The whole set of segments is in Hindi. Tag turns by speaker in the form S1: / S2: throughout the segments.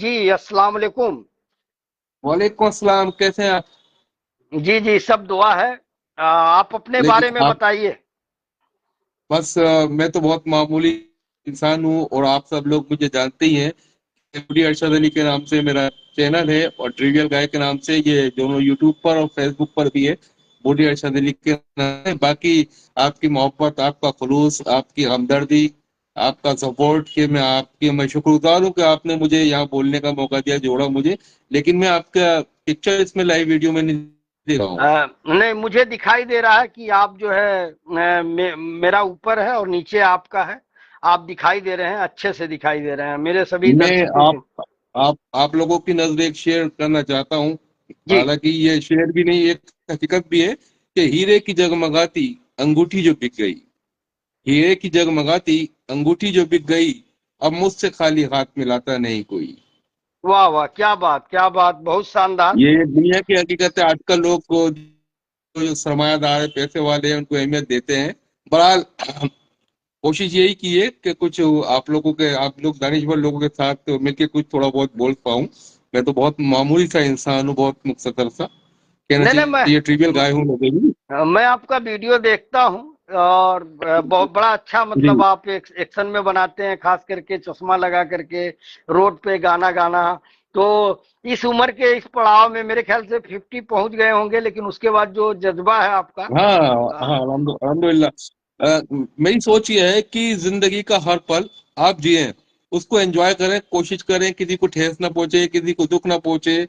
S1: जी, अस्सलाम वालेकुम।
S2: वालेकुम अस्सलाम। कैसे हैं आप?
S1: जी जी, सब दुआ है। आप अपने
S2: लेकिन
S1: बारे में
S2: आप
S1: बताइए।
S2: बस मैं तो बहुत मामूली इंसान हूँ और आप सब लोग मुझे जानते ही हैं। बूढ़ी अरशद अली के नाम से मेरा चैनल है और ट्रिवियल गाय के नाम से ये दोनों यूट्यूब पर और फेसबुक पर भी है। बूढ़ी अरशद अली के नाम है। बाकी आपकी मोहब्बत, आपका खुलूस, आपकी हमदर्दी, आपका सपोर्ट के मैं शुक्रगुजार हूँ कि आपने मुझे यहाँ बोलने का मौका दिया, जोड़ा मुझे। लेकिन मैं आपका पिक्चर इसमें लाइव वीडियो में नहीं दे रहा हूँ।
S1: नहीं, मुझे दिखाई दे रहा है कि आप जो है मेरा ऊपर है और नीचे आपका है। आप दिखाई दे रहे हैं, अच्छे से दिखाई दे रहे हैं मेरे सभी
S2: मैं
S1: दर्शकों को।
S2: आप लोगों की नजर एक शेयर करना चाहता हूँ।
S1: जी।
S2: हालांकि ये शेयर भी नहीं, एक हकीकत भी है कि हीरे की जगमगाती अंगूठी जो बिक गई, हीरे की जगमगाती अंगूठी जो बिक गई, अब मुझसे खाली हाथ मिलाता नहीं कोई।
S1: वाह वाह, क्या बात, क्या बात, बहुत शानदार।
S2: ये दुनिया की हकीकत है। आजकल लोग को जो सरमायादार है, पैसे वाले हैं, उनको अहमियत देते हैं। बहरहाल कोशिश यही की है कि कुछ आप लोग दानिशवर लोगों के साथ मिलकर कुछ थोड़ा बहुत बोल पाऊं। मैं तो बहुत मामूली सा इंसान हूँ, बहुत मुख्तसर सा कहना
S1: नहीं नहीं,
S2: चाहिए, ट्रिवियल गाय हूँ लगे भी।
S1: मैं आपका वीडियो देखता हूँ और बहुत बड़ा अच्छा,
S2: जी।
S1: मतलब आप एक एक्शन में बनाते हैं, खास करके चश्मा लगा करके रोड पे गाना गाना। तो इस उम्र के इस पड़ाव में मेरे ख्याल से 50 पहुंच गए होंगे, लेकिन उसके बाद जो जज्बा है आपका।
S2: हाँ
S1: अ,
S2: हाँ, अल्हम्दुलिल्लाह। मेरी सोच ये है कि जिंदगी का हर पल आप जिए, उसको एंजॉय करें, कोशिश करें किसी को ठेस ना पहुंचे, किसी को दुख ना पहुंचे,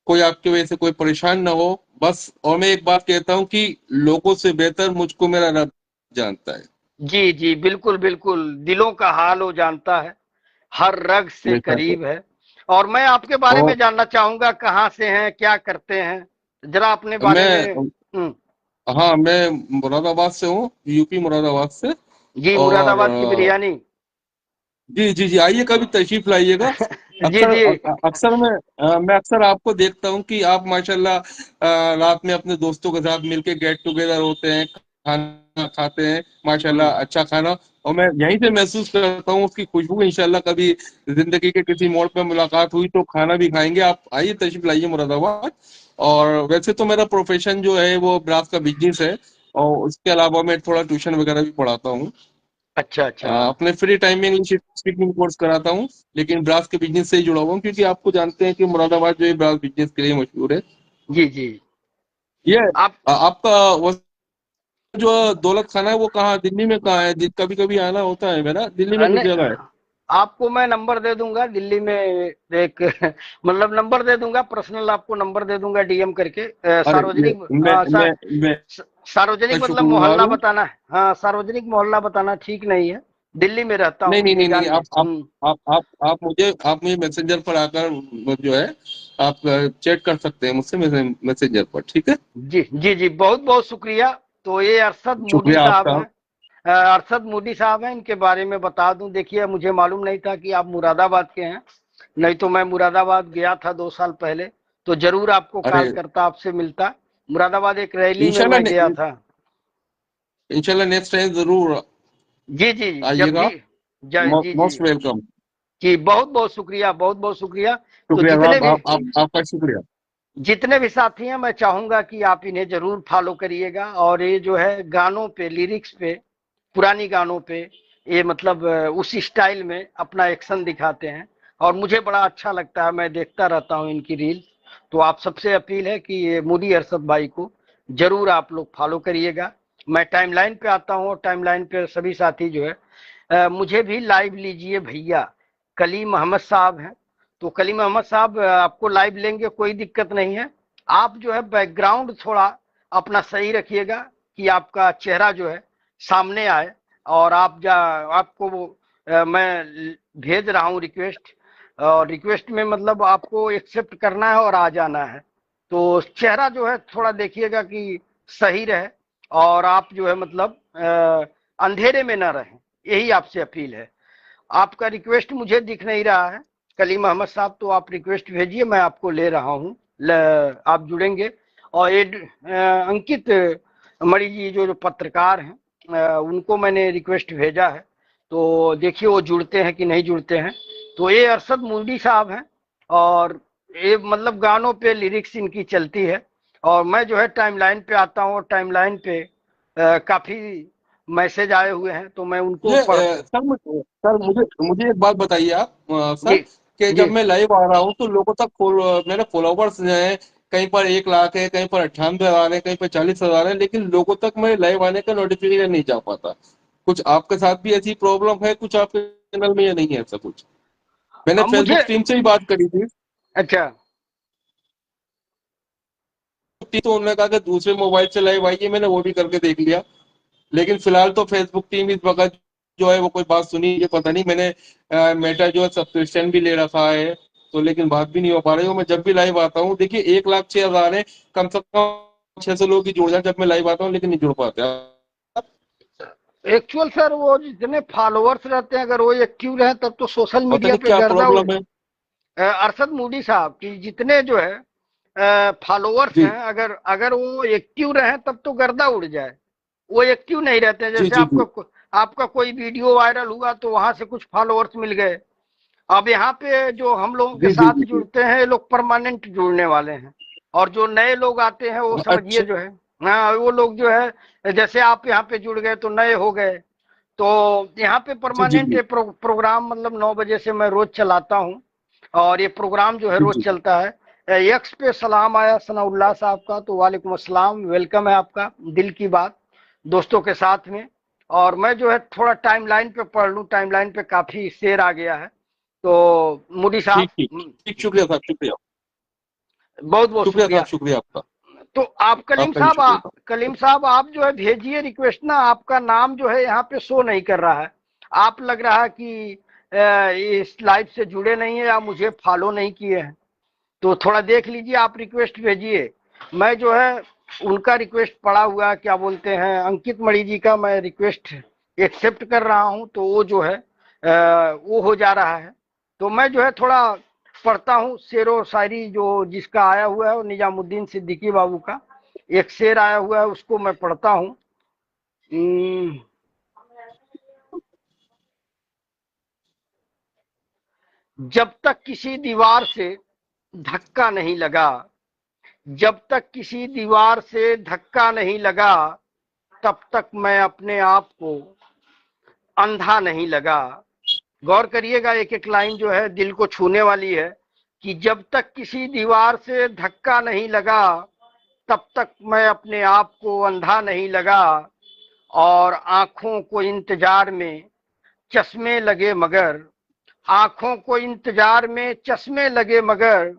S2: कोई आपकी वजह से कोई परेशान ना हो। बस। और मैं एक बात कहता हूँ कि लोगों से बेहतर मुझको मेरा रब जानता है।
S1: जी जी, बिल्कुल बिल्कुल, दिलों का हाल वो जानता है, हर रग से
S2: बेशक।
S1: करीब है। और मैं आपके बारे
S2: और
S1: में जानना चाहूंगा, कहाँ से हैं, क्या करते हैं, जरा अपने बारे में।
S2: मैं हाँ, मैं मुरादाबाद से हूँ, यूपी मुरादाबाद से।
S1: जी,
S2: और
S1: मुरादाबाद की बिरयानी।
S2: जी जी जी, आइए, कभी तशरीफ लाइएगा।
S1: जी
S2: अक्सर
S1: जी।
S2: अक्सर मैं अक्सर आपको देखता हूँ कि आप माशाल्लाह रात में अपने दोस्तों के साथ मिलके गेट टुगेदर होते हैं, खाना खाते हैं, माशाल्लाह
S1: हम्म।
S2: अच्छा खाना। और मैं यहीं से महसूस करता हूँ उसकी खुशबू। इंशाल्लाह कभी जिंदगी के किसी मोड़ पर मुलाकात हुई तो खाना भी खाएंगे। आप आइए, तशरीफ लाइए मुरादाबाद। और वैसे तो मेरा प्रोफेशन जो है वो ब्रास का बिजनेस है, और उसके अलावा मैं थोड़ा ट्यूशन वगैरह भी पढ़ाता हूँ।
S1: अच्छा अच्छा।
S2: अपने फ्री टाइम में इंग्लिश स्पीकिंग कोर्स कराता हूँ, लेकिन ब्रास के बिजनेस से ही जुड़ा हुआ हूँ, क्योंकि आपको जानते हैं कि मुरादाबाद जो है ब्रास बिजनेस के लिए मशहूर है।
S1: जी जी।
S2: ये
S1: आप
S2: आपका वो जो दौलत खाना है वो कहाँ, दिल्ली में कहाँ है? कभी कभी आना होता है मेरा, दिल्ली में किस
S1: नहीं,
S2: जगह है?
S1: आपको मैं नंबर दे दूंगा दिल्ली में। एक मतलब नंबर दे दूंगा, पर्सनल आपको नंबर दे दूंगा डीएम करके।
S2: अरे
S1: सार्वजनिक,
S2: मैं मैं मैं
S1: सार्वजनिक मतलब
S2: शुक्रगुजार
S1: मोहल्ला
S2: हूँ।
S1: बताना है। हाँ, सार्वजनिक मोहल्ला बताना ठीक नहीं है। दिल्ली में रहता
S2: नहीं
S1: हूँ,
S2: नहीं
S1: ये
S2: नहीं नहीं,
S1: जान ले।
S2: आप मुझे मैसेंजर पर आकर जो है आप चैट कर सकते हैं मुझसे मैसेंजर पर, ठीक है?
S1: जी जी जी, बहुत बहुत शुक्रिया। तो ये अरशद मोदी
S2: शुक्रिया
S1: साहब
S2: आपका।
S1: हैं। अरशद मोदी साहब हैं, इनके बारे में बता दूं। देखिए, मुझे मालूम नहीं था कि आप मुरादाबाद के हैं, नहीं तो मैं मुरादाबाद गया था 2 साल पहले, तो जरूर आपको कॉल
S2: अरे
S1: करता, आपसे मिलता। मुरादाबाद एक रैली में
S2: इंशाल्लाह
S1: मैं गया था।
S2: इंशाल्लाह नेक्स्ट टाइम जरूर
S1: जी जी जी, जब
S2: आइएगा।
S1: भी। जी जी।
S2: Most welcome.
S1: जी, बहुत बहुत शुक्रिया, बहुत बहुत शुक्रिया। तो
S2: शुक्रिया
S1: जितने
S2: साहब,
S1: भी
S2: आपका शुक्रिया।
S1: जितने भी साथी हैं, मैं चाहूंगा कि आप इन्हें जरूर फॉलो करिएगा। और ये जो है गानों पे, लिरिक्स पे, पुरानी गानों पे, ये मतलब उस स्टाइल में अपना एक्शन दिखाते हैं। और मुझे बड़ा अच्छा लगता है, मैं देखता रहता हूँ इनकी रील। तो आप सबसे अपील है कि ये मोदी अरशद भाई को जरूर आप लोग फॉलो करिएगा। मैं टाइमलाइन पे आता हूँ और टाइमलाइन पे सभी साथी जो है मुझे भी लाइव लीजिए भैया। कलीम अहमद साहब हैं, तो कलीम अहमद साहब आपको लाइव लेंगे, कोई दिक्कत नहीं है। आप जो है बैकग्राउंड थोड़ा अपना सही रखिएगा, कि आपका चेहरा जो है सामने आए। और आपको वो मैं भेज रहा हूँ रिक्वेस्ट। और रिक्वेस्ट में मतलब आपको एक्सेप्ट करना है और आ जाना है। तो चेहरा जो है थोड़ा देखिएगा कि सही रहे, और आप जो है मतलब अंधेरे में ना रहें, यही आपसे अपील है। आपका रिक्वेस्ट मुझे दिख नहीं रहा है कलीम अहमद साहब, तो आप रिक्वेस्ट भेजिए, मैं आपको ले रहा हूँ। आप जुड़ेंगे। और ये अंकित मणि जी जो जो पत्रकार हैं, उनको मैंने रिक्वेस्ट भेजा है। तो देखिए वो जुड़ते हैं कि नहीं जुड़ते हैं। तो ये अरशद मूडी साहब हैं, और ये मतलब गानों पे लिरिक्स इनकी चलती है। और मैं जो है टाइमलाइन पे आता हूँ, और टाइमलाइन पे काफी मैसेज आए हुए हैं, तो मैं उनको
S2: ये
S1: पढ़।
S2: सर मुझे मुझे एक बात बताइए आप, सर,
S1: जी
S2: कि
S1: जी।
S2: जब मैं लाइव आ रहा हूँ तो लोगों तक मेरे फॉलोवर्स जो है, कहीं पर 1 लाख है, कहीं पर 98,000 है, कहीं पर 40,000 है, लेकिन लोगों तक मेरे लाइव आने का नोटिफिकेशन नहीं जा पाता। कुछ आपके साथ भी ऐसी प्रॉब्लम है कुछ आपके चैनल में, या नहीं है ऐसा कुछ? मैंने
S1: अब मुझे,
S2: फेसबुक टीम से ही बात करी थी,
S1: अच्छा,
S2: तो उन्होंने कहा कि दूसरे मोबाइल से लाइव आइए, मैंने वो भी करके देख लिया। लेकिन फिलहाल तो फेसबुक टीम इस वक्त जो है वो कोई बात सुनी ये पता नहीं। मैंने मेटा जो है सब्सक्रिप्शन भी ले रखा है, तो लेकिन बात भी नहीं हो पा रही हो। मैं जब भी लाइव आता हूँ, देखिए 1,06,000 है, कम से कम 600 लोग ही जुड़ जाए जब मैं लाइव आता हूँ, लेकिन नहीं जुड़ पाते।
S1: एक्चुअल सर वो जितने फॉलोअर्स रहते हैं, अगर वो एक्टिव रहे तब तो सोशल
S2: पता
S1: मीडिया
S2: नहीं
S1: पे
S2: क्या
S1: गर्दा उड़।
S2: प्रॉब्लम है।
S1: अरशद मूडी साहब की जितने जो है फॉलोअर्स
S2: जी
S1: हैं, अगर अगर वो एक्टिव रहे तब तो गर्दा उड़ जाए। वो एक्टिव नहीं रहते हैं।
S2: जी
S1: जैसे
S2: जी जी।
S1: आपका कोई वीडियो वायरल हुआ तो वहां से कुछ फॉलोअर्स मिल गए। अब यहाँ पे जो हम लोगों के
S2: जी जी
S1: साथ
S2: जी जी।
S1: जुड़ते हैं, ये लोग परमानेंट जुड़ने वाले हैं। और जो नए लोग आते हैं वो समझिए
S2: अच्छा।
S1: जो है, हाँ, वो लोग जो है जैसे आप यहाँ पे जुड़ गए तो नए हो गए। तो यहाँ पे
S2: जी जी
S1: परमानेंट
S2: जी
S1: ये प्रोग्राम मतलब 9 बजे से मैं रोज चलाता हूँ, और ये प्रोग्राम जो है
S2: जी
S1: रोज
S2: जी।
S1: चलता है। यक्स पे सलाम आया सनाउल्लाह साहब का, तो वालेकुम अस्सलाम, वेलकम है आपका। दिल की बात दोस्तों के साथ में। और मैं जो है थोड़ा टाइमलाइन पे पढ़ लूँ, टाइमलाइन पे काफी शेयर आ गया है। तो मोदी साहब,
S2: ठीक ठीक ठीक, शुक्रिया साहब, शुक्रिया।
S1: बहुत बहुत
S2: शुक्रिया साहब,
S1: शुक्रिया।
S2: शुक्रिया आपका।
S1: तो आप
S2: आपका भी शुक्रिया।
S1: कलीम साहब आप जो है भेजिए रिक्वेस्ट ना। आपका नाम जो है यहाँ पे शो नहीं कर रहा है। आप लग रहा है कि इस लाइव से जुड़े नहीं है या मुझे फॉलो नहीं किए हैं। तो थोड़ा देख लीजिए, आप रिक्वेस्ट भेजिए। मैं जो है उनका रिक्वेस्ट पड़ा हुआ है, क्या बोलते हैं, अंकित मणि जी का मैं रिक्वेस्ट एक्सेप्ट कर रहा हूं, तो वो जो है वो हो जा रहा है। तो मैं जो है थोड़ा पढ़ता हूँ शेरो शायरी, जो जिसका आया हुआ है वो निजामुद्दीन सिद्दीकी बाबू का एक शेर आया हुआ है, उसको मैं पढ़ता हूँ। जब तक किसी दीवार से धक्का नहीं लगा, जब तक किसी दीवार से धक्का नहीं लगा, तब तक मैं अपने आप को अंधा नहीं लगा। गौर करिएगा, एक एक लाइन जो है दिल को छूने वाली है कि जब तक किसी दीवार से धक्का नहीं लगा, तब तक मैं अपने आप को अंधा नहीं लगा। और आंखों को इंतजार में चश्मे लगे मगर, आंखों को इंतजार में चश्मे लगे मगर,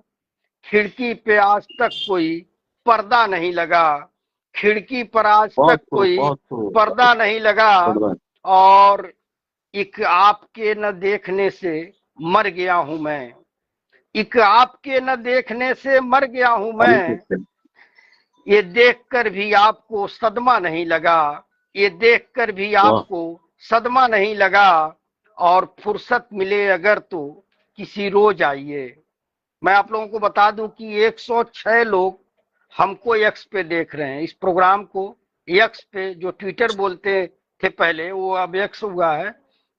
S1: खिड़की पे आज तक कोई पर्दा नहीं लगा, खिड़की पर आज
S2: बहुत
S1: तक
S2: खूब,
S1: कोई
S2: बहुत खूब।
S1: पर्दा नहीं लगा। और एक आपके न देखने से मर गया हूं मैं, एक आपके न देखने से मर गया हूं मैं, ये देखकर भी आपको सदमा नहीं लगा, ये देखकर भी
S2: वाह।
S1: आपको सदमा नहीं लगा। और फुर्सत मिले अगर तो किसी रोज आइए। मैं आप लोगों को बता दूं कि 106 लोग हमको यक्स पे देख रहे हैं, इस प्रोग्राम को यक्स पे, जो ट्विटर बोलते थे पहले वो अब यक्स हुआ है।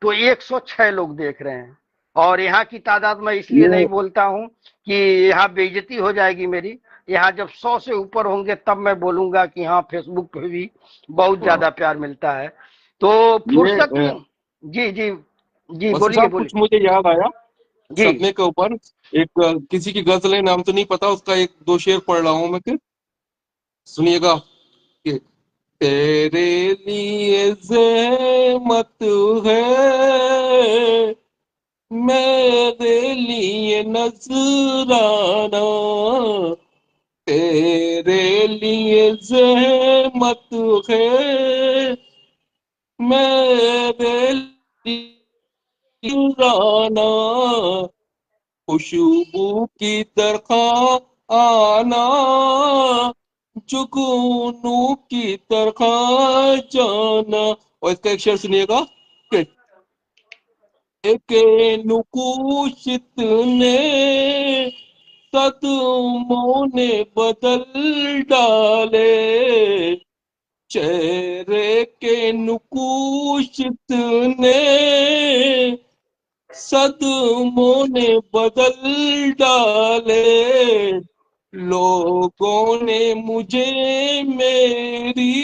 S1: तो 106 लोग देख रहे हैं। और यहाँ की तादाद मैं इसलिए नहीं
S2: ये
S1: बोलता हूँ कि यहाँ बेइज्जती हो जाएगी मेरी। यहाँ जब 100 से ऊपर होंगे तब मैं बोलूंगा कि हाँ फेसबुक पे भी बहुत ज्यादा प्यार मिलता है। तो
S2: ये
S1: फुर्सत में, जी जी जी,
S2: वसीम
S1: बोलिए
S2: साहब,
S1: बोलिए।
S2: कुछ मुझे याद आया
S1: जी
S2: सदमे के ऊपर। एक किसी की गजल है, नाम तो नहीं पता उसका, एक दो शेर पढ़ रहा हूं मैं कि सुनिएगा कि तेरे लिए ज़हमत है, मेरे लिए नजराना, तेरे लिए ज़हमत है, मेरे लिए नजराना, खुशबू की तरह आना, जुगनू की तरह जाना। और इसका एक शेर सुनिएगा कि नुकुशित ने कदमों ने बदल डाले, चेहरे के नुकुशित ने सदमों ने बदल डाले, लोगों ने मुझे मेरी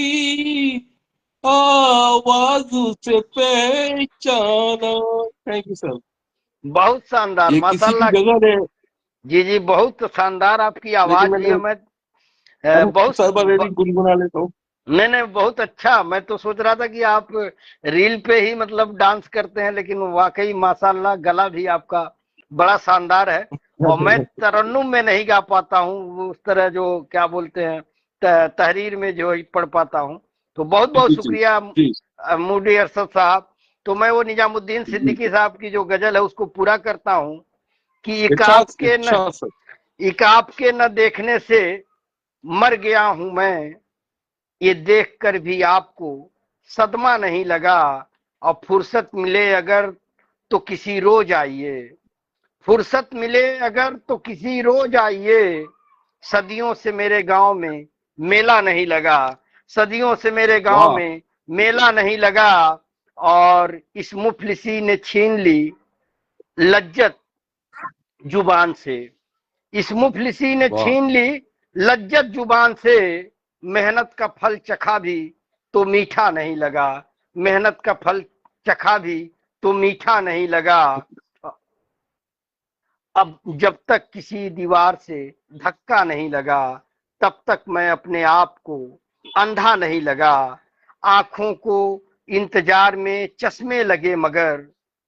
S2: आवाज से पहचाना। Thank you sir.
S1: बहुत शानदार,
S2: ये किसी की
S1: माशाल्लाह।
S2: गजल है,
S1: जी जी, बहुत शानदार आपकी
S2: लेकिन
S1: आवाज जी।
S2: मैंने
S1: मैं
S2: अरे
S1: बहुत
S2: सर बस ऐसे ही गुनगुना लेता हूँ।
S1: नहीं नहीं, बहुत अच्छा। मैं तो सोच रहा था कि आप रील पे ही मतलब डांस करते हैं, लेकिन वाकई माशाल्लाह गला भी आपका बड़ा शानदार है। और मैं तरन्नुम में नहीं गा पाता हूँ, वो उस तरह जो क्या बोलते हैं तहरीर में जो ही पढ़ पाता हूँ। तो बहुत बहुत
S2: जी जी
S1: शुक्रिया
S2: जी
S1: मूडी अरशद साहब। तो मैं वो निजामुद्दीन
S2: जी।
S1: सिद्दीकी साहब की जो गजल है उसको पूरा करता हूँ कि
S2: इच्छा सर।
S1: एक आपके न देखने से मर गया हूं मैं, ये देखकर भी आपको सदमा नहीं लगा। और फुर्सत मिले अगर तो किसी रोज आइए, फुर्सत मिले अगर तो किसी रोज आइए, सदियों से मेरे गांव में मेला नहीं लगा, सदियों से मेरे गांव
S2: वाह।
S1: में मेला नहीं लगा। और इस मुफलिसी ने छीन ली लज्जत जुबान से, इस मुफलिसी ने
S2: वाह।
S1: छीन ली लज्जत जुबान से, मेहनत का फल चखा भी तो मीठा नहीं लगा, मेहनत का फल चखा भी तो मीठा नहीं लगा। अब जब तक किसी दीवार से धक्का नहीं लगा, तब तक मैं अपने आप को अंधा नहीं लगा। आंखों को इंतजार में चश्मे लगे मगर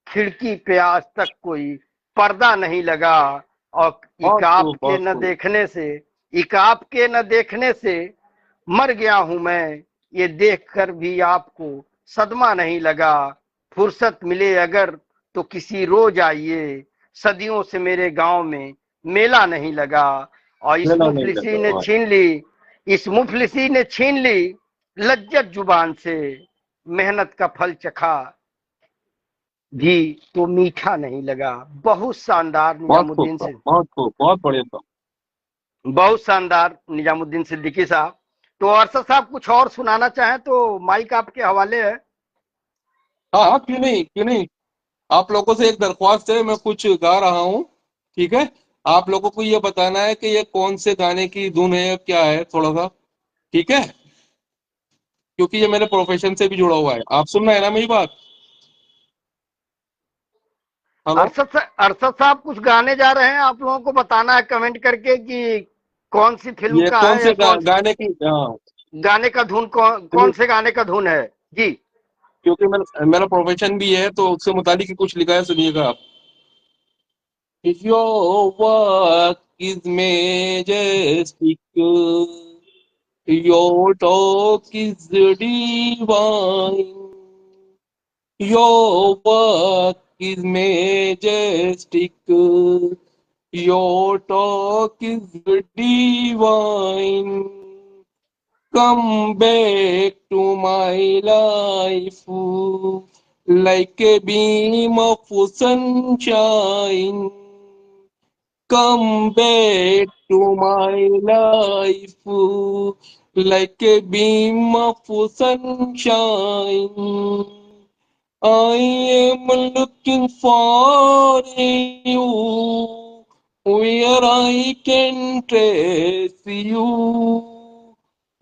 S1: खिड़की पे आज तक कोई पर्दा नहीं लगा। और
S2: बहुत
S1: इकाब
S2: खूब
S1: के
S2: बहुत
S1: न
S2: खूब।
S1: देखने से, इकाब के न देखने से मर गया हूं मैं, ये देखकर भी आपको सदमा नहीं लगा। फुर्सत मिले अगर तो किसी रोज आइए, सदियों से मेरे गांव में मेला नहीं लगा। और इस
S2: मेला नहीं
S1: मुफलिसी
S2: लगा,
S1: ने
S2: वाह।
S1: छीन ली, इस मुफलिसी ने छीन ली लज्जत जुबान से, मेहनत का फल चखा भी तो मीठा नहीं लगा। बहुत शानदार
S2: बहुत खूब
S1: निजामुद्दीन
S2: था,
S1: से,
S2: बहुत खूब, बहुत बढ़िया था।
S1: बहुत शानदार निजामुद्दीन सिद्दीकी साहब। तो अरशद साहब कुछ और सुनाना चाहें तो माइक आपके हवाले है।
S2: हाँ हाँ, क्यों नहीं, क्यों नहीं। आप लोगों से एक दरख्वास्त है, मैं कुछ गा रहा हूँ, ठीक है। आप लोगों को ये बताना है कि ये कौन से गाने की धुन है, क्या है, थोड़ा सा, ठीक है, क्योंकि ये मेरे प्रोफेशन से भी जुड़ा हुआ है। आप सुन रहे हैं ना मेरी बात? हेलो।
S1: अरशद साहब कुछ गाने जा रहे हैं, आप लोगों को बताना है कमेंट करके कि कौन सी फिल्म
S2: ये
S1: का
S2: कौन
S1: है या
S2: से गाने की, हाँ।
S1: गाने का धुन कौन
S2: क्योंकि
S1: से गाने का धुन है जी।
S2: क्योंकि मेरा मेरा प्रोफेशन भी है, तो उससे मुतालिक ही कुछ लिखा है, सुनिएगा आप। Your work is majestic, your talk is divine. Your work is majestic, your talk is divine. Come back to my life like a beam of sunshine. Come back to my life like a beam of sunshine. I am looking for you where I can trace you.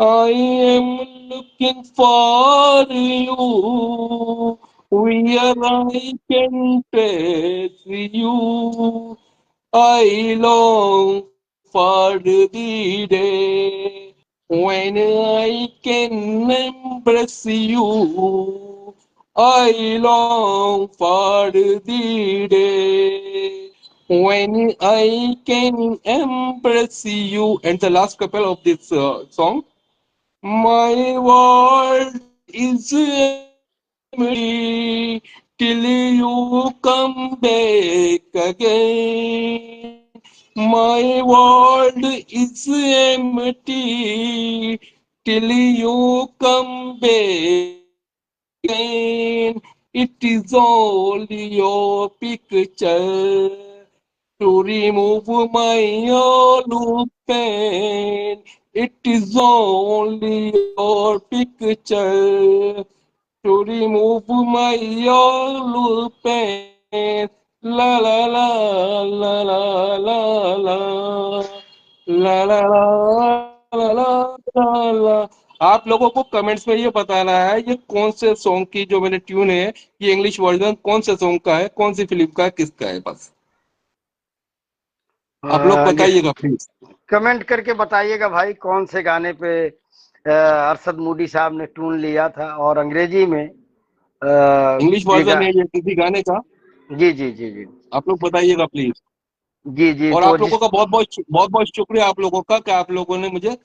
S2: I am looking for you where I can trace you. I long for the day when I can embrace you. I long for the day when I can embrace you. And the last couple of this song. My world is empty till you come back again. My world is empty till you come back again. It is only your picture to remove my all pain. It is only your picture to remove my all pain. ला ला ला ला ला ला ला ला ला ला ला ला ला। आप लोगों को कमेंट्स में ये बताना है ये कौन से सॉन्ग की जो मैंने ट्यून है, ये इंग्लिश वर्जन कौन से सॉन्ग का है, कौन सी फिल्म का है, किसका है, बस आप लोग
S1: ये
S2: बताइएगा प्लीज।
S1: कमेंट करके बताइएगा भाई कौन से गाने पे अरशद मूडी साहब ने ट्यून लिया था और अंग्रेजी में
S2: इंग्लिश
S1: ये
S2: वर्जन है ये किसी गाने का,
S1: जी जी जी जी
S2: आप लोग बताइएगा प्लीज।
S1: जी जी।
S2: और
S1: तो
S2: आप लोगों
S1: जिस
S2: का बहुत बहुत शुक्रिया आप लोगों का कि आप लोगों ने मुझे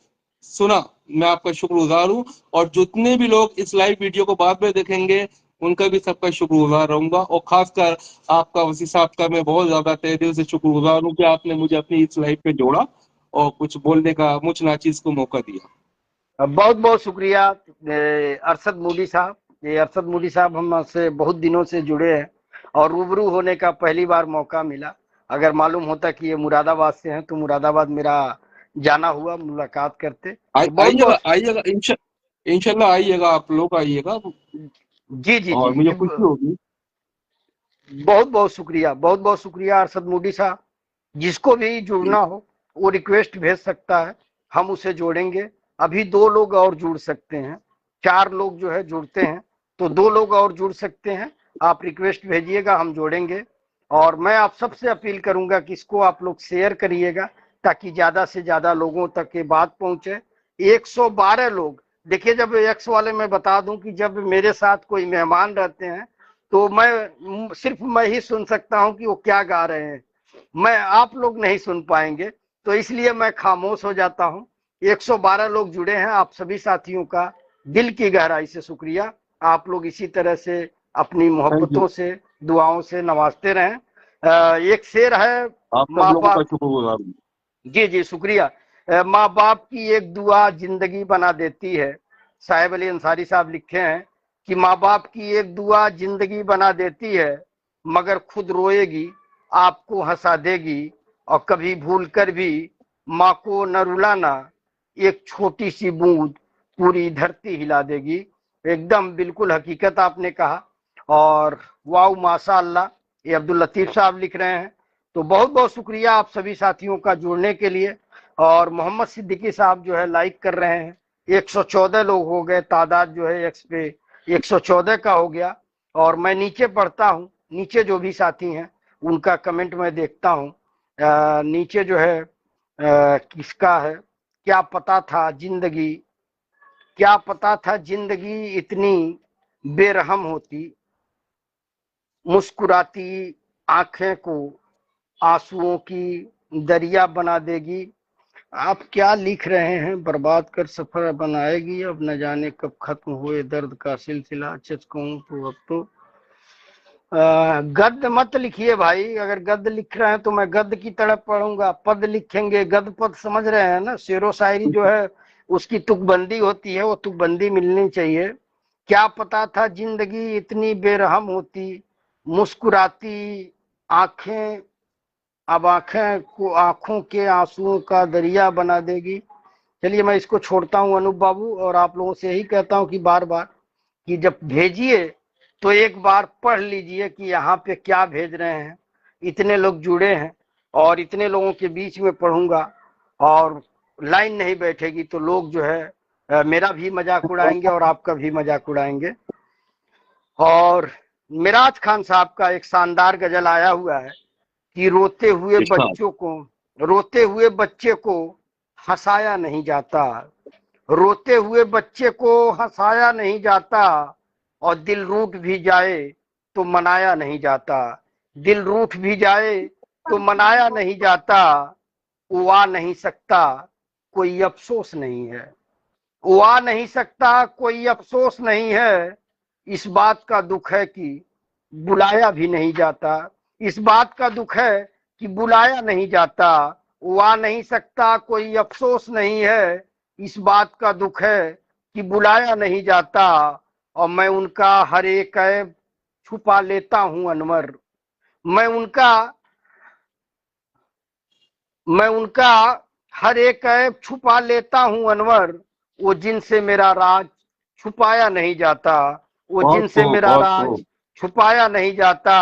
S2: सुना। मैं आपका शुक्रगुजार हूँ। और जितने भी लोग इस लाइव वीडियो को बाद में देखेंगे उनका भी सबका शुक्रगुजार रहूंगा। और खासकर आपका वसी साहब का मैं बहुत ज्यादा तहे दिल से शुक्रगुजार हूँ कि आपने मुझे अपनी इस लाइव पे जोड़ा और कुछ बोलने का मुझ नाचीज को मौका दिया।
S1: बहुत बहुत शुक्रिया अरशद मूडी साहब। ये अरशद मूडी साहब हमसे बहुत दिनों से जुड़े हैं और रूबरू होने का पहली बार मौका मिला। अगर मालूम होता कि ये मुरादाबाद से हैं तो मुरादाबाद मेरा जाना हुआ, मुलाकात करते। तो बहुत
S2: आइएगा
S1: बहुत
S2: आइएगा इंशाल्लाह आइएगा, आप लोग आइएगा
S1: जी जी
S2: और
S1: जी
S2: मुझे
S1: जी।
S2: खुशी होगी।
S1: बहुत बहुत शुक्रिया, बहुत बहुत शुक्रिया अरशद मूडी साहब। जिसको भी जुड़ना हो वो रिक्वेस्ट भेज सकता है, हम उसे जोड़ेंगे। अभी 2 लोग और जुड़ सकते हैं, 4 लोग जो है जुड़ते हैं तो 2 लोग और जुड़ सकते हैं। आप रिक्वेस्ट भेजिएगा, हम जोड़ेंगे। और मैं आप सबसे अपील करूंगा कि इसको आप लोग शेयर करिएगा ताकि ज्यादा से ज्यादा लोगों तक ये बात पहुंचे। 112 लोग देखिए, जब एक्स वाले में बता दूं कि जब मेरे साथ कोई मेहमान रहते हैं तो मैं सिर्फ मैं ही सुन सकता हूं कि वो क्या गा रहे हैं, मैं आप लोग नहीं सुन पाएंगे। तो इसलिए मैं खामोश हो जाता हूं। 112 लोग जुड़े हैं, आप सभी साथियों का दिल की गहराई से शुक्रिया। आप लोग इसी तरह से अपनी
S2: थैंक यू।
S1: मोहब्बतों से, दुआओं से नवाजते रहें। एक शेर है,
S2: आप सब
S1: माँ
S2: लोगों का
S1: बाप
S2: शुक्रगुजार हूँ।
S1: जी जी शुक्रिया। माँ बाप की एक दुआ जिंदगी बना देती है। साहेब अली अंसारी साहब लिखे हैं कि माँ बाप की एक दुआ जिंदगी बना देती है, मगर खुद रोएगी, आपको हंसा देगी। और कभी भूल कर भी माँ को न रुलाना, एक छोटी सी बूंद पूरी धरती हिला देगी। एकदम बिल्कुल हकीकत आपने कहा। और वाह माशाअल्लाह, ये अब्दुल लतीफ साहब लिख रहे हैं। तो बहुत बहुत शुक्रिया आप सभी साथियों का जुड़ने के लिए। और मोहम्मद सिद्दीकी साहब जो है लाइक कर रहे हैं। 114 लोग हो गए, तादाद जो है एक्स पे 114 का हो गया। और मैं नीचे पढ़ता हूँ, नीचे जो भी साथी हैं उनका कमेंट मैं देखता हूँ। नीचे जो है किसका है, क्या पता था जिंदगी, क्या पता था जिंदगी इतनी बेरहम होती, मुस्कुराती आंखें को आंसुओं की दरिया बना देगी। आप क्या लिख रहे हैं, बर्बाद कर सफर बनाएगी, अब न जाने कब खत्म हुए दर्द का सिलसिला। कहूँ तो अब तो गद्य मत लिखिए भाई। अगर गद्य लिख रहे हैं तो मैं गद्य की तरह पढ़ूंगा। पद लिखेंगे, गद्य पद समझ रहे हैं ना। शेरो शायरी जो है उसकी तुकबंदी होती है, वो तुकबंदी मिलनी चाहिए। क्या पता था जिंदगी इतनी बेरहम होती, मुस्कुराती आंखें अब आंखें को आंखों के आंसुओं का दरिया बना देगी। चलिए मैं इसको छोड़ता हूँ अनूप बाबू, और आप लोगों से यही कहता हूँ कि बार बार कि जब भेजिए तो एक बार पढ़ लीजिए कि यहाँ पे क्या भेज रहे हैं। इतने लोग जुड़े हैं और इतने लोगों के बीच में पढ़ूंगा और लाइन नहीं बैठेगी तो लोग जो है मेरा भी मजाक उड़ाएंगे और आपका भी मजाक उड़ाएंगे। और मिराज खान साहब का एक शानदार गजल आया हुआ है कि
S2: इरशाद।
S1: रोते हुए बच्चे को हंसाया नहीं जाता, रोते हुए बच्चे को हंसाया नहीं जाता। और दिल रूठ भी जाए तो मनाया नहीं जाता, दिल रूठ भी जाए तो मनाया नहीं जाता। वो आ नहीं सकता, कोई अफसोस नहीं है, वो आ नहीं सकता, कोई अफसोस नहीं है। इस बात का दुख है कि बुलाया भी नहीं जाता, इस बात का दुख है कि बुलाया नहीं जाता। वो आ नहीं सकता, कोई अफसोस नहीं है। इस बात का दुख है कि बुलाया नहीं जाता। और मैं उनका हर एक ऐब छुपा लेता हूं अनवर, मैं उनका मैं उनका हर एक ऐब छुपा लेता हूं अनवर। वो जिनसे मेरा राज छुपाया नहीं जाता, वो
S2: बहुत
S1: जिनसे
S2: खूब
S1: मेरा
S2: बहुत
S1: राज
S2: खूब।
S1: छुपाया नहीं जाता।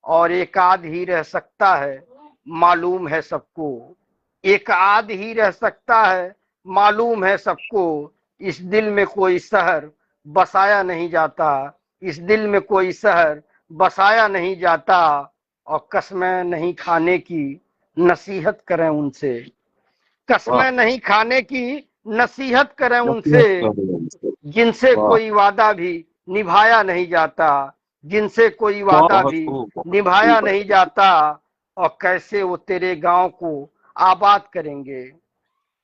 S1: और एक आध ही रह सकता है, मालूम है सबको। एक आध ही रह सकता है, मालूम है सबको। इस दिल में कोई शहर बसाया नहीं जाता, इस दिल में कोई शहर बसाया नहीं जाता। और कसमें नहीं खाने की नसीहत करें उनसे,
S2: वाह,
S1: कसमें नहीं खाने की नसीहत करें उनसे,
S2: नसीहत कर रहे हैं इसको।
S1: जिनसे
S2: वाह,
S1: कोई वादा भी निभाया नहीं जाता, जिनसे कोई वादा
S2: बहुत
S1: भी
S2: खूब, बहुत
S1: निभाया
S2: खूब
S1: नहीं
S2: है।
S1: जाता। और कैसे वो तेरे गांव को आबाद करेंगे,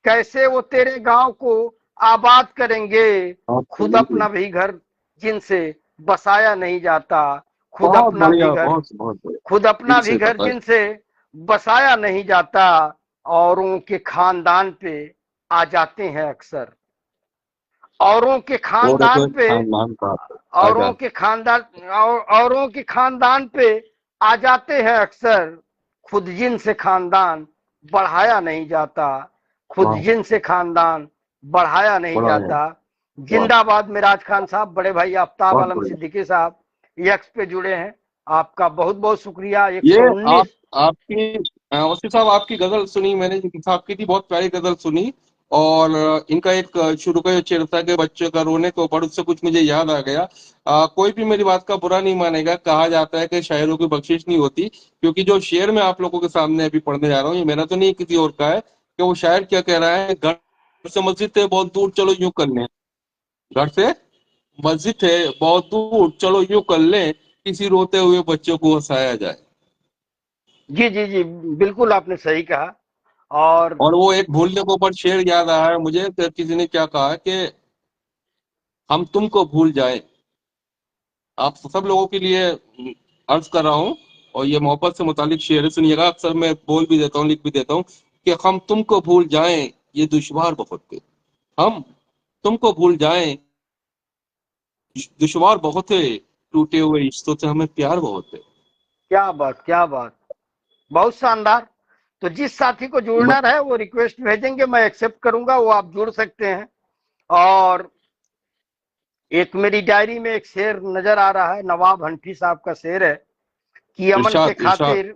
S1: कैसे वो तेरे गांव को आबाद करेंगे। खुद
S2: Absolutely।
S1: अपना भी घर जिनसे बसाया नहीं जाता, खुद
S2: बहुत
S1: अपना भी
S2: बढ़िया,
S1: घर,
S2: बहुत बढ़िया।
S1: खुद अपना
S2: दिल
S1: भी
S2: से
S1: घर
S2: बताए।
S1: जिनसे बसाया नहीं जाता। औरों के खानदान पे आ जाते हैं अक्सर, औरों के
S2: और
S1: खानदान
S2: कोई
S1: पे,
S2: खानदान का
S1: औरों
S2: आजाद।
S1: के खानदान, औरों के खानदान पे आ जाते हैं अक्सर। खुद जिनसे खानदान बढ़ाया नहीं जाता, खुद
S2: वाह,
S1: जिनसे खानदान बढ़ाया नहीं
S2: बड़ा है।
S1: जाता।
S2: वाह,
S1: जिंदाबाद मिराज खान साहब, बड़े भाई आफ्ताब
S2: बहुत
S1: आलम
S2: बढ़िया।
S1: सिद्दीकी साहब यक्स पे जुड़े हैं, आपका बहुत बहुत शुक्रिया।
S2: ये
S1: 119।
S2: आपकी वसीम साहब, आपकी गजल सुनी मैंने, साहब की थी, बहुत प्यारी गजल सुनी। और इनका एक शुरू का जो शेर था कि बच्चों का रोने को पढ़, उससे कुछ मुझे याद आ गया। कोई भी मेरी बात का बुरा नहीं मानेगा, कहा जाता है कि शायरों की बख्शिश नहीं होती। क्योंकि जो शेर मैं आप लोगों के सामने अभी पढ़ने जा रहा हूँ, ये मेरा तो नहीं, किसी और का है। कि वो शायर क्या कह रहा है, घर से मस्जिद है बहुत दूर, चलो यूं कर लें। घर से मस्जिद है बहुत दूर, चलो यूं कर लें, किसी रोते हुए बच्चों को हंसाया जाए।
S1: जी जी जी, बिल्कुल आपने सही कहा। और
S2: और वो एक भूलने को ऊपर शेर याद आया है मुझे कि किसी ने क्या कहा कि हम तुमको भूल जाए। आप सब लोगों के लिए अर्ज कर रहा हूँ, और ये मोहब्बत से मुतालिक शेर है, सुनिएगा। अक्सर मैं बोल भी देता हूँ, लिख भी देता हूँ कि हम तुमको भूल जाएं, ये दुश्वार बहुत है। हम तुमको भूल जाएं, दुश्वार बहुत है, टूटे हुए रिश्तों से हमें प्यार बहुत है।
S1: क्या बात, क्या बात, बहुत शानदार। तो जिस साथी को जुड़ना रहे वो रिक्वेस्ट भेजेंगे, मैं एक्सेप्ट करूंगा, वो आप जुड़ सकते हैं। और एक मेरी डायरी में एक शेर नजर आ रहा है, नवाब हंफी साहब का शेर है कि
S2: इरशाद, इरशाद।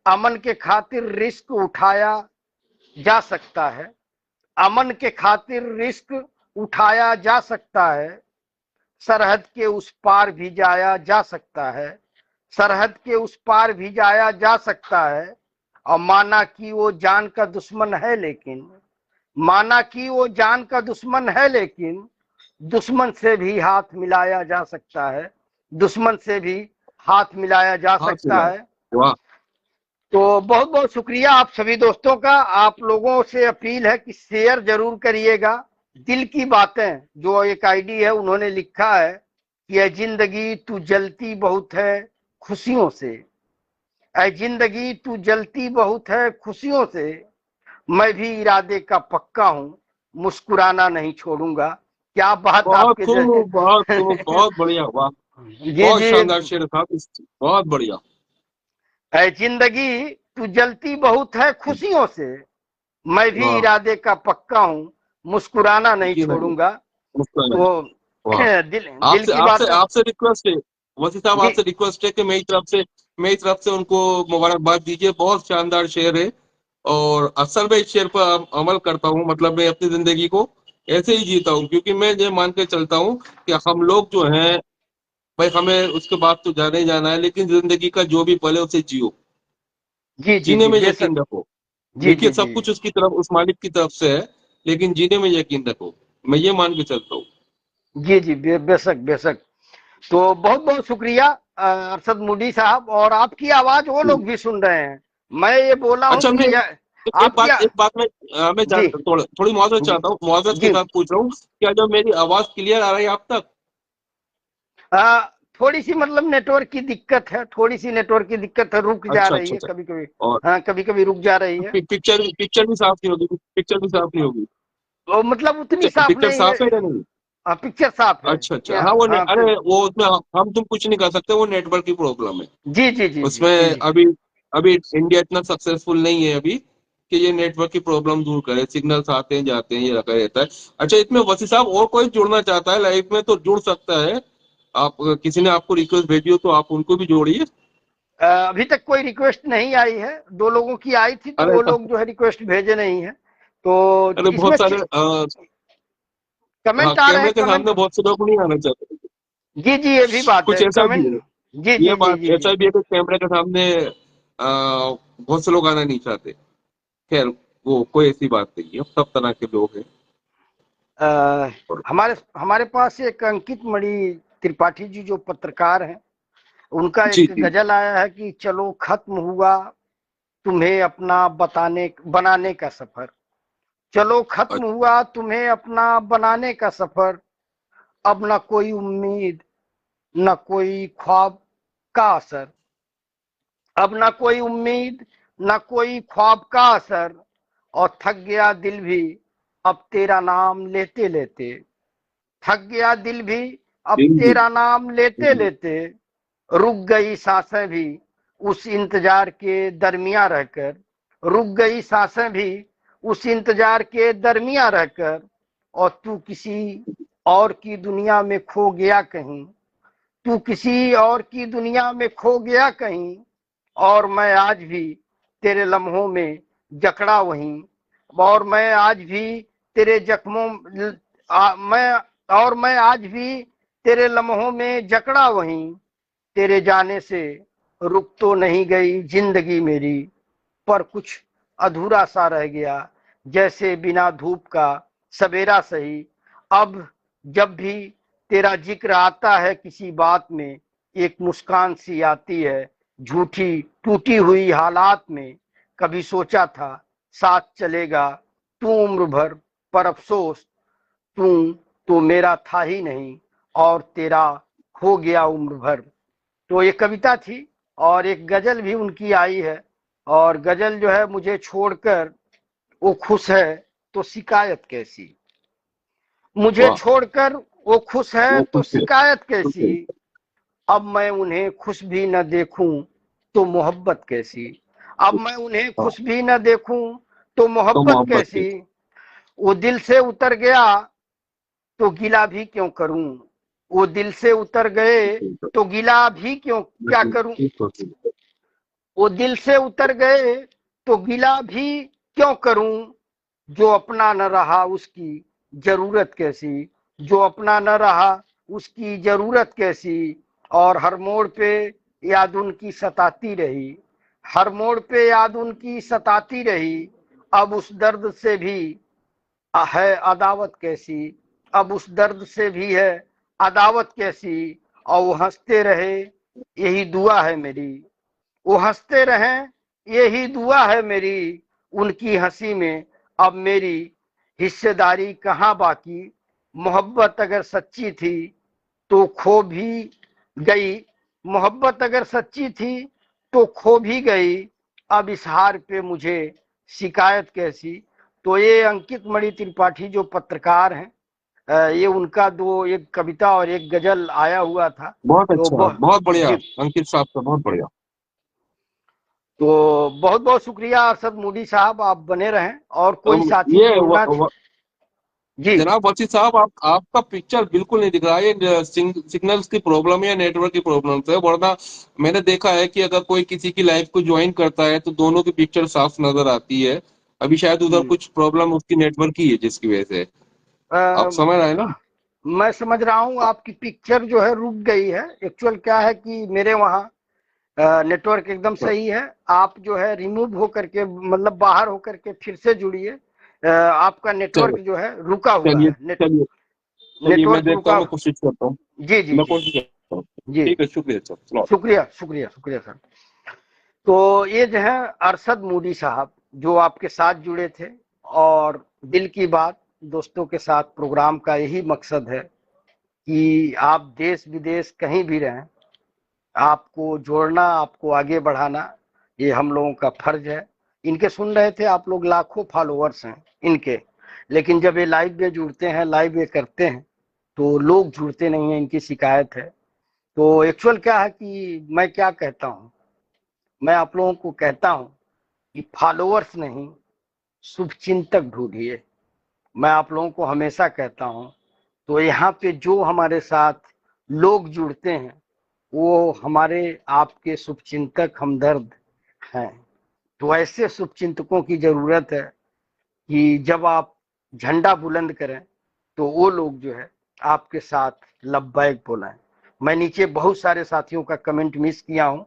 S1: अमन के खातिर रिस्क उठाया जा सकता है, अमन के खातिर रिस्क उठाया जा सकता है। सरहद के उस पार भी जाया जा सकता है, सरहद के उस पार भी जाया जा सकता है। और माना कि वो जान का दुश्मन है लेकिन, माना कि वो जान का दुश्मन है लेकिन, दुश्मन से भी हाथ मिलाया जा सकता है, दुश्मन से भी हाथ मिलाया जा
S2: हाँ
S1: सकता
S2: सिला।
S1: है।
S2: वाह।
S1: तो बहुत बहुत शुक्रिया आप सभी दोस्तों का। आप लोगों से अपील है कि शेयर जरूर करिएगा। दिल की बातें, जो एक आईडी है उन्होंने लिखा है कि ये जिंदगी तू जलती बहुत है खुशियों से, ऐ जिंदगी तू जलती बहुत है खुशियों से, मैं भी इरादे का पक्का हूँ, मुस्कुराना नहीं छोड़ूंगा। क्या बात
S2: बहुत
S1: आपके जैसे।
S2: खूब, बहुत खूब, बहुत बढ़िया। वाह,
S1: जी
S2: बहुत
S1: जी।
S2: शानदार शेर था। बहुत बढ़िया।
S1: ऐ जिंदगी तू जलती बहुत है खुशियों से, मैं भी
S2: वाह,
S1: इरादे का पक्का हूँ, मुस्कुराना नहीं
S2: यकीन है,
S1: छोड़ूंगा।
S2: मुस्कुराना है।
S1: तो
S2: वाह।
S1: दिल दिल
S2: आपसे
S1: की
S2: आपसे
S1: बात है।
S2: आपसे रिक्वेस्ट है, वसी साहब,
S1: जी
S2: आपसे रिक्वेस्ट है कि मेरी तरफ से उनको मुबारकबाद दीजिए। बहुत शानदार शेर है। और अक्सर मैं इस शेर पर अमल करता हूँ, मतलब मैं अपनी जिंदगी को ऐसे ही जीता हूँ, क्योंकि मैं ये मान के चलता हूँ कि हम लोग जो हैं, भाई हमें उसके बाद तो जाना ही जाना है, लेकिन जिंदगी का जो भी पल है उसे जियो,
S1: जी जी
S2: जीने
S1: जी,
S2: में
S1: बेशक।
S2: यकीन रखो।
S1: जी
S2: देखिए,
S1: जी
S2: सब
S1: जी
S2: कुछ उसकी तरफ, उस मालिक की तरफ से है, लेकिन जीने में यकीन रखो। मैं ये मान के चलता हूँ।
S1: जी जी, बेशक बेशक। तो बहुत बहुत शुक्रिया अरशद मूडी साहब। और आपकी आवाज वो लोग भी सुन रहे हैं। मैं ये बोला हूँ
S2: अच्छा, मैं
S1: कि आपकी
S2: एक बात मैं
S1: जी
S2: थोड़ी माजरत
S1: जी
S2: चाहता हूँ, माजरत के
S1: जी।
S2: साथ पूछ रहा हूँ, क्या जो मेरी आवाज क्लियर आ रही है आप तक?
S1: आ, थोड़ी सी मतलब नेटवर्क की दिक्कत है, थोड़ी सी नेटवर्क की दिक्कत है, रुक जा
S2: अच्छा,
S1: रही
S2: अच्छा,
S1: है
S2: अच्छा।
S1: कभी कभी।
S2: और
S1: हाँ, कभी कभी रुक जा रही है।
S2: पिक्चर पिक्चर भी साफ नहीं होगी, पिक्चर भी साफ नहीं होगी?
S1: तो मतलब उतनी
S2: पिक्चर
S1: साफ
S2: पिक्चर
S1: नहीं है।
S2: साफ है या नहीं?
S1: हाँ, पिक्चर साफ है।
S2: अच्छा, अच्छा। हाँ,
S1: हाँ
S2: अरे वो उसमें हम तुम कुछ नहीं कर सकते, वो नेटवर्क की प्रॉब्लम है।
S1: जी जी जी जी
S2: उसमें
S1: जी जी।
S2: अभी अभी इंडिया इतना सक्सेसफुल नहीं है अभी कि ये नेटवर्क की प्रॉब्लम दूर करे। सिग्नल्स आते हैं जाते हैं, ये लगा रहता है। अच्छा, इसमें वसी साहब और कोई जुड़ना चाहता है लाइव में तो जुड़ सकता है। आप किसी ने आपको रिक्वेस्ट भेजी हो तो आप उनको भी जोड़िए।
S1: अभी तक कोई रिक्वेस्ट नहीं आई है, 2 लोगों की आई थी तो
S2: अरे
S1: वो लोग जो है रिक्वेस्ट भेजे नहीं है। तो
S2: अरे
S1: इसमें
S2: बहुत सारे हाँ,
S1: कमेंट आ रहे हैं,
S2: कैमरे के
S1: कमेंट।
S2: सामने बहुत से लोग नहीं आना चाहते।
S1: जी जी, ये भी बात
S2: कुछ
S1: है,
S2: ऐसा भी
S1: कमेंट।
S2: है,
S1: जी
S2: ये
S1: जी जी
S2: बात
S1: जी
S2: ऐसा
S1: जी।
S2: भी है कि कैमरे के सामने बहुत से लोग आना नहीं चाहते। खैर, वो कोई ऐसी बात नहीं है, सब तरह के लोग हैं।
S1: अ,
S2: और
S1: हमारे हमारे पास एक अंकित मणि त्रिपाठी जी जो पत्रकार हैं, उनका
S2: जी
S1: एक
S2: जी।
S1: गजल आया है कि चलो खत्म हुआ तुम्हें अपना बताने बनाने का सफर। चलो खत्म
S2: अच्छा।
S1: हुआ तुम्हें अपना बनाने का सफर। अब न कोई उम्मीद, न कोई ख्वाब का असर। अब न कोई उम्मीद, न कोई ख्वाब का असर। और थक गया दिल भी अब तेरा नाम लेते लेते। थक गया दिल भी अब
S2: जी जी।
S1: तेरा नाम लेते लेते। रुक गई सांसें भी उस इंतजार के दरमिया रहकर। रुक गई सांसें भी उस इंतजार के दरमिया रहकर। और तू किसी और की दुनिया में खो गया कहीं। तू किसी और की दुनिया में खो गया कहीं। और मैं आज भी तेरे लम्हों में जकड़ा वहीं। और मैं आज भी तेरे जख्मों मैं और मैं आज भी तेरे लम्हों में जकड़ा वहीं। तेरे जाने से रुक तो नहीं गई जिंदगी मेरी, पर कुछ अधूरा सा रह गया, जैसे बिना धूप का सवेरा सही। अब जब भी तेरा जिक्र आता है किसी बात में, एक मुस्कान सी आती है झूठी टूटी हुई हालात में। कभी सोचा था साथ चलेगा तू उम्र भर, पर अफसोस तू तो मेरा था ही नहीं और तेरा हो गया उम्र भर। तो ये कविता थी, और एक गजल भी उनकी आई है। और गजल जो है, मुझे छोड़कर वो खुश है तो शिकायत कैसी। मुझे
S2: वाह।
S1: छोड़कर वो खुश है
S2: वो
S1: तो
S2: खुश है,
S1: शिकायत
S2: खुश
S1: कैसी।
S2: है।
S1: अब मैं उन्हें खुश भी न देखूं तो मोहब्बत कैसी। अब मैं उन्हें
S2: हाँ,
S1: खुश भी न देखूं तो
S2: तो
S1: मोहब्बत
S2: मोहब्बत के।
S1: कैसी। वो दिल से उतर गया तो गिला भी क्यों करूं। वो दिल से उतर गए तो गिला भी क्यों क्या करूं। वो दिल से उतर गए तो गिला भी क्यों करूं। जो अपना न रहा उसकी जरूरत कैसी। जो अपना न रहा उसकी जरूरत कैसी। और हर मोड़ पे याद उनकी सताती रही। हर मोड़ पे याद उनकी सताती रही। अब उस दर्द से भी है अदावत कैसी। अब उस दर्द से भी है अदावत कैसी। और वो हंसते रहे यही दुआ है मेरी। वो हंसते रहें यही दुआ है मेरी। उनकी हंसी में अब मेरी हिस्सेदारी कहाँ बाकी। मोहब्बत अगर सच्ची थी तो खो भी गई। मोहब्बत अगर सच्ची थी तो खो भी गई। अब इस हार पे मुझे शिकायत कैसी। तो ये अंकित मणि त्रिपाठी जो पत्रकार हैं, ये उनका दो एक कविता और एक गजल आया हुआ था।
S2: बहुत
S1: तो
S2: अच्छा, बहुत बढ़िया।
S1: जी,
S2: अंकित साहब का बहुत बढ़िया।
S1: तो बहुत बहुत शुक्रिया अरशद मूडी साहब, आप बने रहें और कोई साथी
S2: ये
S1: जुड़ना जी।
S2: जनाब वसीम साहब, आपका पिक्चर बिल्कुल नहीं दिख रहा है। ये सिग्नल्स की प्रॉब्लम है या नेटवर्क की प्रॉब्लम है, वरना मैंने देखा है कि अगर कोई किसी की लाइव को ज्वाइन करता है तो दोनों की पिक्चर साफ नजर आती है। अभी शायद उधर कुछ प्रॉब्लम उसकी नेटवर्क की है, जिसकी वजह से। आप
S1: अ,
S2: समझ रहे हैं ना?
S1: मैं समझ रहा हूँ आपकी पिक्चर जो है रुक गई है। एक्चुअल क्या है कि मेरे वहाँ नेटवर्क एकदम सही है। आप जो है रिमूव होकर के, मतलब बाहर होकर के फिर से जुड़िए। आपका
S2: चलो,
S1: नेटवर्क जो है रुका हुआ
S2: चलिए
S1: है,
S2: चलिए। चलिए, मैं
S1: नेटवर्क
S2: देखता
S1: रुका।
S2: हूँ, मैं कोशिश करता हूँ।
S1: जी जी
S2: मैं
S1: जी
S2: कोशिश करता हूँ।
S1: जी।
S2: ठीक है, शुक्रिया सर, चलो।
S1: शुक्रिया शुक्रिया शुक्रिया सर। तो ये जो है अरशद मूडी साहब जो आपके साथ जुड़े थे, और दिल की बात दोस्तों के साथ प्रोग्राम का यही मकसद है कि आप देश विदेश कहीं भी रहें, आपको जोड़ना, आपको आगे बढ़ाना, ये हम लोगों का फर्ज है। इनके सुन रहे थे आप लोग, लाखों फॉलोअर्स हैं इनके, लेकिन जब ये लाइव में जुड़ते हैं, लाइव ये करते हैं, तो लोग जुड़ते नहीं हैं, इनकी शिकायत है। तो एक्चुअल क्या है कि मैं क्या कहता हूँ, मैं आप लोगों को कहता हूँ कि फॉलोअर्स नहीं, शुभचिंतक ढूंढिए। मैं आप लोगों को हमेशा कहता हूँ। तो यहाँ पे जो हमारे साथ लोग जुड़ते हैं, वो हमारे आपके शुभचिंतक हमदर्द हैं। तो ऐसे शुभचिंतकों की जरूरत है कि जब आप झंडा बुलंद करें तो वो लोग जो है आपके साथ लब्बैक बोलें। मैं नीचे बहुत सारे साथियों का कमेंट मिस किया हूं,